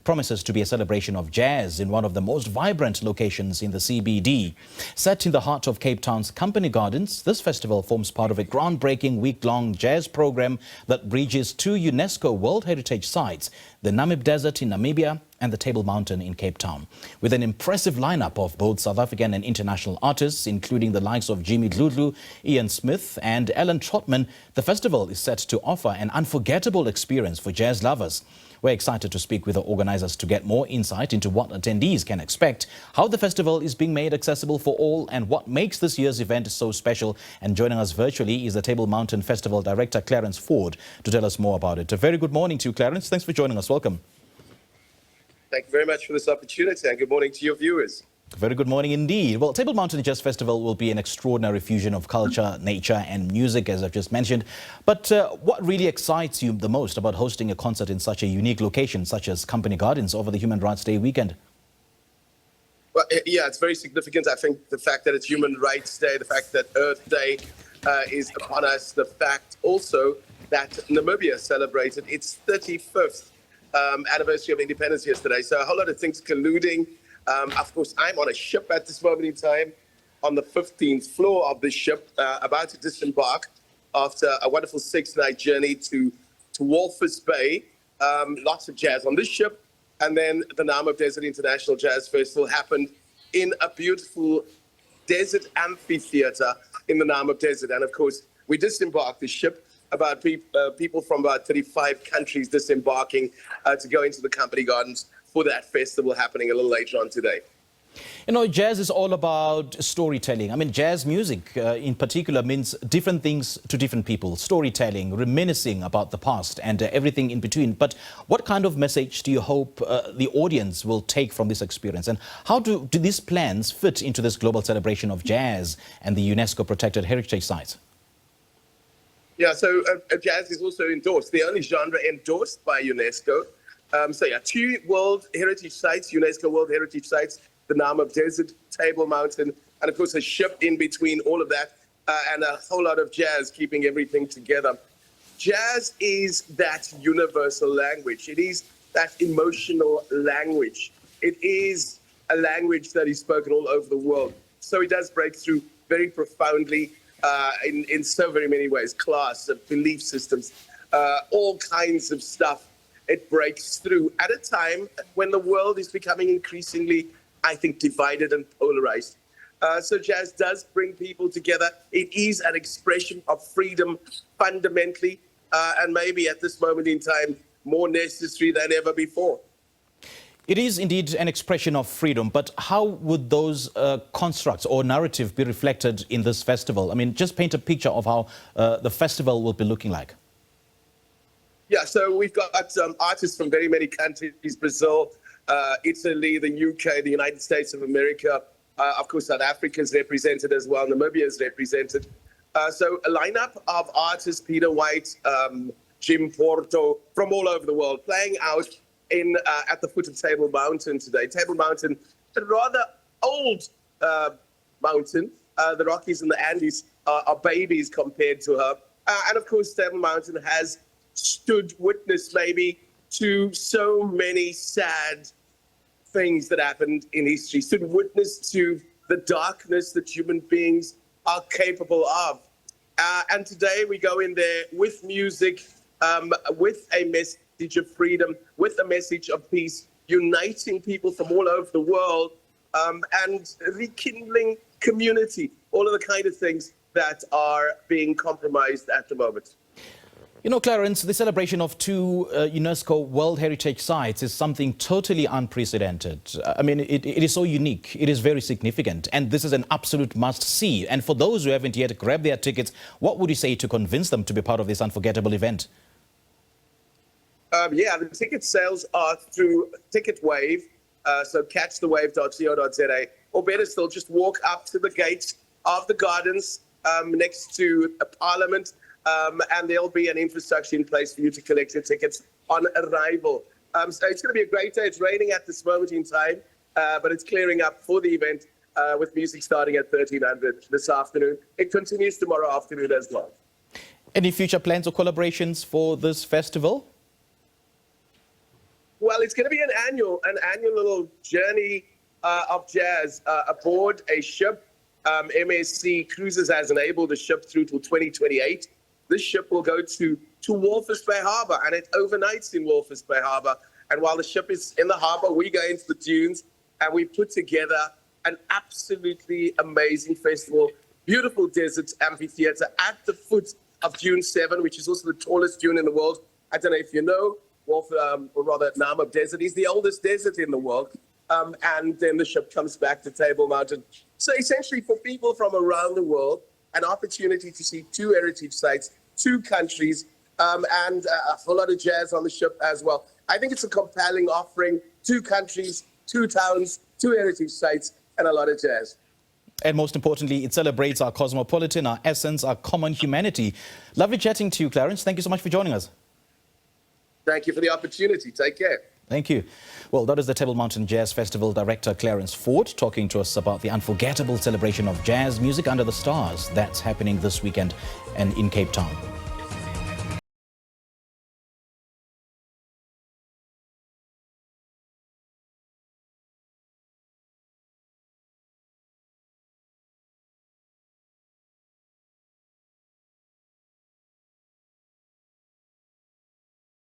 promises to be a celebration of jazz in one of the most vibrant locations in the CBD. Set in the heart of Cape Town's Company Gardens, this festival forms part of a groundbreaking week-long jazz program that bridges two UNESCO World Heritage Sites, the Namib Desert in Namibia and the Table Mountain in Cape Town. With an impressive lineup of both South African and international artists, including the likes of Jimmy Dludlu, Ian Smith and Elan Trotman, the festival is set to offer an unforgettable experience for jazz lovers. We're excited to speak with the organizers to get more insight into what attendees can expect, how the festival is being made accessible for all, and what makes this year's event so special. And joining us virtually is the Table Mountain Festival Director, Clarence Ford, to tell us more about it. A very good morning to you, Clarence. Thanks for joining us. Welcome. Thank you very much for this opportunity, and good morning to your viewers. Very good morning indeed. Well, Table Mountain Jazz Festival will be an extraordinary fusion of culture, nature and music, as I've just mentioned. But what really excites you the most about hosting a concert in such a unique location, such as Company Gardens, over the Human Rights Day weekend? Well, yeah, it's very significant. I think the fact that it's Human Rights Day, the fact that Earth Day is upon us, the fact also that Namibia celebrated its 35th anniversary of independence yesterday. So a whole lot of things colluding. Of course, I'm on a ship at this moment in time, on the 15th floor of the ship, about to disembark after a wonderful 6-night journey to Walvis Bay. Lots of jazz on this ship. And then the Namib Desert International Jazz Festival happened in a beautiful desert amphitheater in the Namib Desert. And of course, we disembarked the ship, about people from about 35 countries disembarking to go into the Company Gardens for that festival happening a little later on today. You know, jazz is all about storytelling. I mean, jazz music in particular means different things to different people. Storytelling, reminiscing about the past and everything in between. But what kind of message do you hope the audience will take from this experience? And how do these plans fit into this global celebration of jazz and the UNESCO protected heritage sites? Yeah, so jazz is also endorsed, the only genre endorsed by UNESCO. So yeah, 2 World Heritage Sites, UNESCO World Heritage Sites, the Namib Desert, Table Mountain, and of course a ship in between all of that, and a whole lot of jazz keeping everything together. Jazz is that universal language. It is that emotional language. It is a language that is spoken all over the world. So it does break through very profoundly in so very many ways, class, belief systems, all kinds of stuff. It breaks through at a time when the world is becoming increasingly, I think, divided and polarized. So jazz does bring people together. It is an expression of freedom fundamentally, and maybe at this moment in time, more necessary than ever before. It is indeed an expression of freedom, but how would those constructs or narrative be reflected in this festival? I mean, just paint a picture of how the festival will be looking like. Yeah, so we've got artists from very many countries, Brazil, Italy, the UK, the United States of America. Of course, South Africa is represented as well. Namibia is represented. So a lineup of artists, Peter White, Jim Porto, from all over the world, playing out in at the foot of Table Mountain today. Table Mountain, a rather old mountain. The Rockies and the Andes are babies compared to her. And of course, Table Mountain has stood witness maybe to so many sad things that happened in history, stood witness to the darkness that human beings are capable of. And today we go in there with music, with a message of freedom, with a message of peace, uniting people from all over the world, and rekindling community, all of the kind of things that are being compromised at the moment. You know, Clarence, the celebration of 2 UNESCO World Heritage Sites is something totally unprecedented. I mean, it is so unique. It is very significant. And this is an absolute must-see. And for those who haven't yet grabbed their tickets, what would you say to convince them to be part of this unforgettable event? Yeah, the ticket sales are through TicketWave. So catchthewave.co.za. Or better still, just walk up to the gate of the gardens next to Parliament. And there'll be an infrastructure in place for you to collect your tickets on arrival. So it's going to be a great day. It's raining at this moment in time, but it's clearing up for the event with music starting at 1300 this afternoon. It continues tomorrow afternoon as well. Any future plans or collaborations for this festival? Well, it's going to be an annual little journey of jazz aboard a ship. MSC Cruises has enabled the ship through till 2028. This ship will go to Walvis Bay Harbour, and it overnights in Walvis Bay Harbour. And while the ship is in the harbour, we go into the dunes, and we put together an absolutely amazing festival. Beautiful desert amphitheatre at the foot of Dune 7, which is also the tallest dune in the world. I don't know if you know, or rather Namib Desert is the oldest desert in the world. And then the ship comes back to Table Mountain. So essentially for people from around the world, an opportunity to see 2 heritage sites, 2 countries, and a whole lot of jazz on the ship as well. I think it's a compelling offering, 2 countries, 2 towns, 2 heritage sites, and a lot of jazz. And most importantly, it celebrates our cosmopolitan, our essence, our common humanity. Lovely chatting to you, Clarence. Thank you so much for joining us. Thank you for the opportunity. Take care. Thank you. Well, that is the Table Mountain Jazz Festival director, Clarence Ford, talking to us about the unforgettable celebration of jazz music under the stars that's happening this weekend and in Cape Town.